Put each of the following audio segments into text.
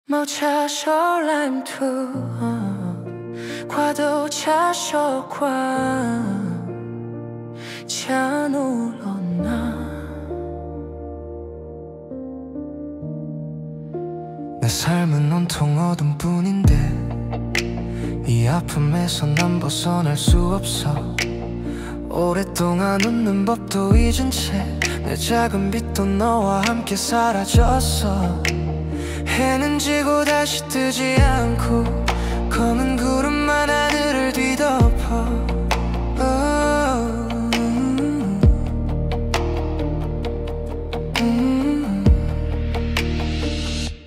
某车手蓝图，跨度차쇼관 차놀러 나 내 삶은 온통 어둠뿐인데 이 아픔에서 난 벗어날 수 없어. 오랫동안 웃는 법도 잊은 채 내 작은 빛도 너와 함께 사라졌어. 해는 지고 다시 뜨지 않고 검은 구름만 하늘을 뒤덮어.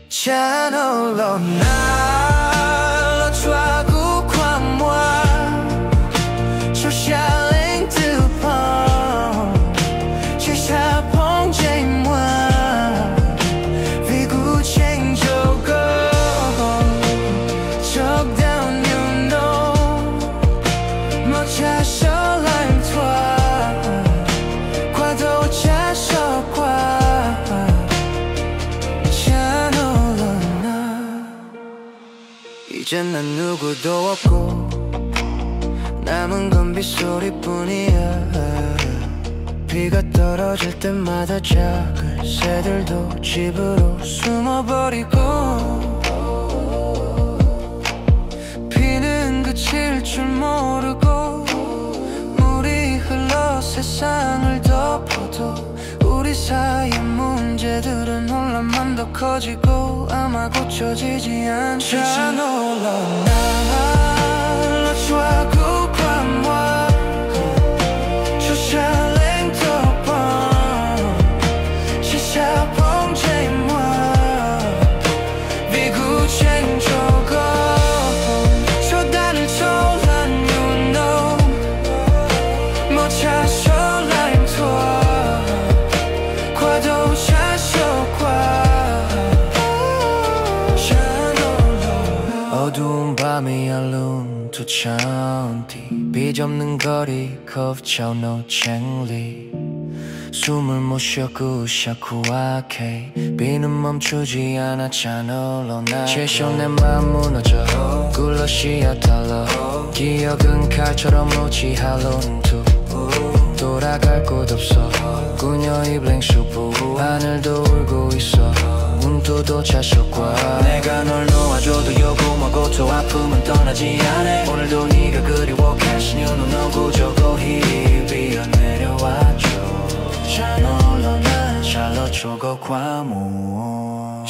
Channel 抓顾跨moi就下令的碰接下碰见moi vì cú change your goal chok down you know một cha sợ lạnh thoa qua đâu cha sợ qua 이젠 난 누구도 없고 남은 건 빗소리뿐이야. 비가 떨어질 때마다 작은 새들도 집으로 숨어버리고 비는 그칠 줄 모르고 물이 흘러 세상을 덮어도 우리 사이의 문제들은 혼란만 더 커지고 아마 고쳐지지 않지. 자 놀러 나抓顾跨moi就下令的碰接下碰见moi vì cú change your goal cho 단을 초란 you know 못 찾아 lạnh thoa qua đâu cha sợ qua 어두운 밤이 알룬 두천 뒤 비좁는 거리 곱쳐 노창리 숨을 못 쉬어 구샤쿠아케 비는 멈추지 않아 차놀러 나 제쇼 내 맘 무너져 굴러시야 달러 기억은 칼처럼 무지할 룬투 돌아갈 곳 없어 그녀의 블랭슈프 하늘도 울고 있어 문도도 차쇼과 내가 널 놓아줘도 요구하고 또 아픔은 떠나지 않아. 오늘도 네가 그리워 가신 이유는 넌 구조고 희비어 내려와줘. 잘 놀러 나 잘로 초고 과모